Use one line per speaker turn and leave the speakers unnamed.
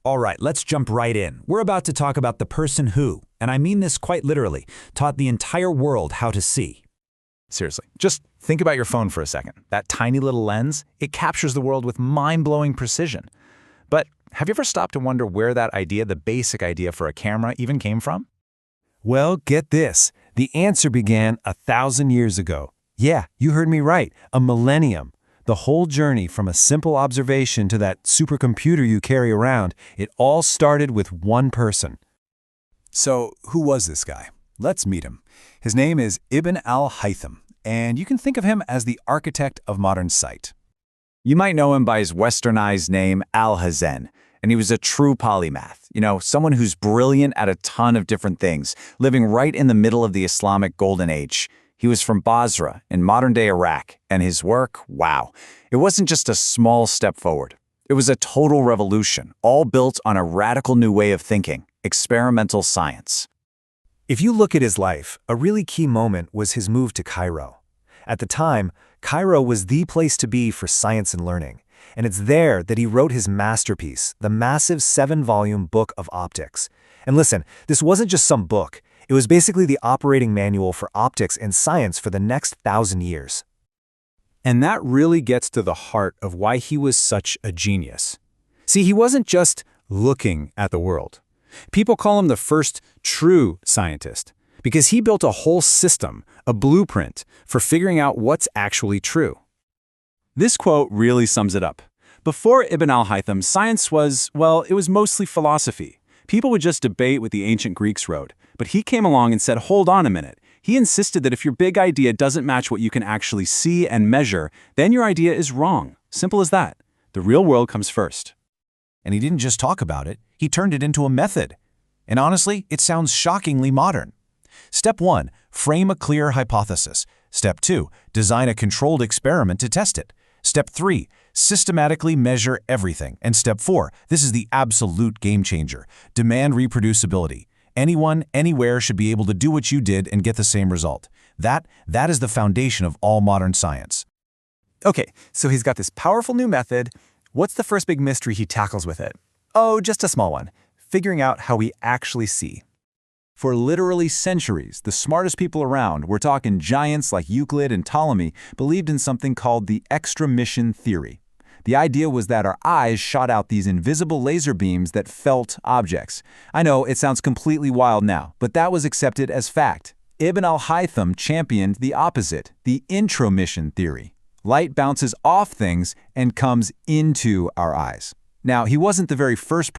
All right, let's jump right in. We're about to talk about the person who, and I mean this quite literally, taught the entire world how to see.
Seriously, just think about your phone for a second. That tiny little lens, it captures the world with mind-blowing precision. But have you ever stopped to wonder where that idea, the basic idea for a camera, even came from?
Well, get this. The answer began 1,000 years ago. Yeah, you heard me right, a millennium. The whole journey from a simple observation to that supercomputer you carry around, it all started with one person.
So, who was this guy? Let's meet him. His name is Ibn al-Haitham, and you can think of him as the architect of modern sight.
You might know him by his westernized name, Alhazen, and he was a true polymath. Someone who's brilliant at a ton of different things, living right in the middle of the Islamic Golden Age. He was from Basra in modern-day Iraq, and his work, wow. It wasn't just a small step forward. It was a total revolution, all built on a radical new way of thinking, experimental science.
If you look at his life, a really key moment was his move to Cairo. At the time, Cairo was the place to be for science and learning, and it's there that he wrote his masterpiece, the massive 7-volume Book of Optics. And listen, this wasn't just some book. It was basically the operating manual for optics and science for the next 1,000 years.
And that really gets to the heart of why he was such a genius. See, he wasn't just looking at the world. People call him the first true scientist because he built a whole system, a blueprint, for figuring out what's actually true. This quote really sums it up. Before Ibn al-Haytham, science was, well, it was mostly philosophy. People would just debate what the ancient Greeks wrote. But he came along and said, hold on a minute. He insisted that if your big idea doesn't match what you can actually see and measure, then your idea is wrong. Simple as that. The real world comes first.
And he didn't just talk about it, he turned it into a method. And honestly, it sounds shockingly modern. Step 1, frame a clear hypothesis. Step 2, design a controlled experiment to test it. Step 3, systematically measure everything. And step 4, this is the absolute game changer, demand reproducibility. Anyone, anywhere should be able to do what you did and get the same result. That is the foundation of all modern science.
Okay, so he's got this powerful new method. What's the first big mystery he tackles with it? Oh, just a small one. Figuring out how we actually see.
For literally centuries, the smartest people around, we're talking giants like Euclid and Ptolemy, believed in something called the extramission theory. The idea was that our eyes shot out these invisible laser beams that felt objects. I know it sounds completely wild now, but that was accepted as fact. Ibn al-Haytham championed the opposite, the intromission theory. Light bounces off things and comes into our eyes. Now, he wasn't the very first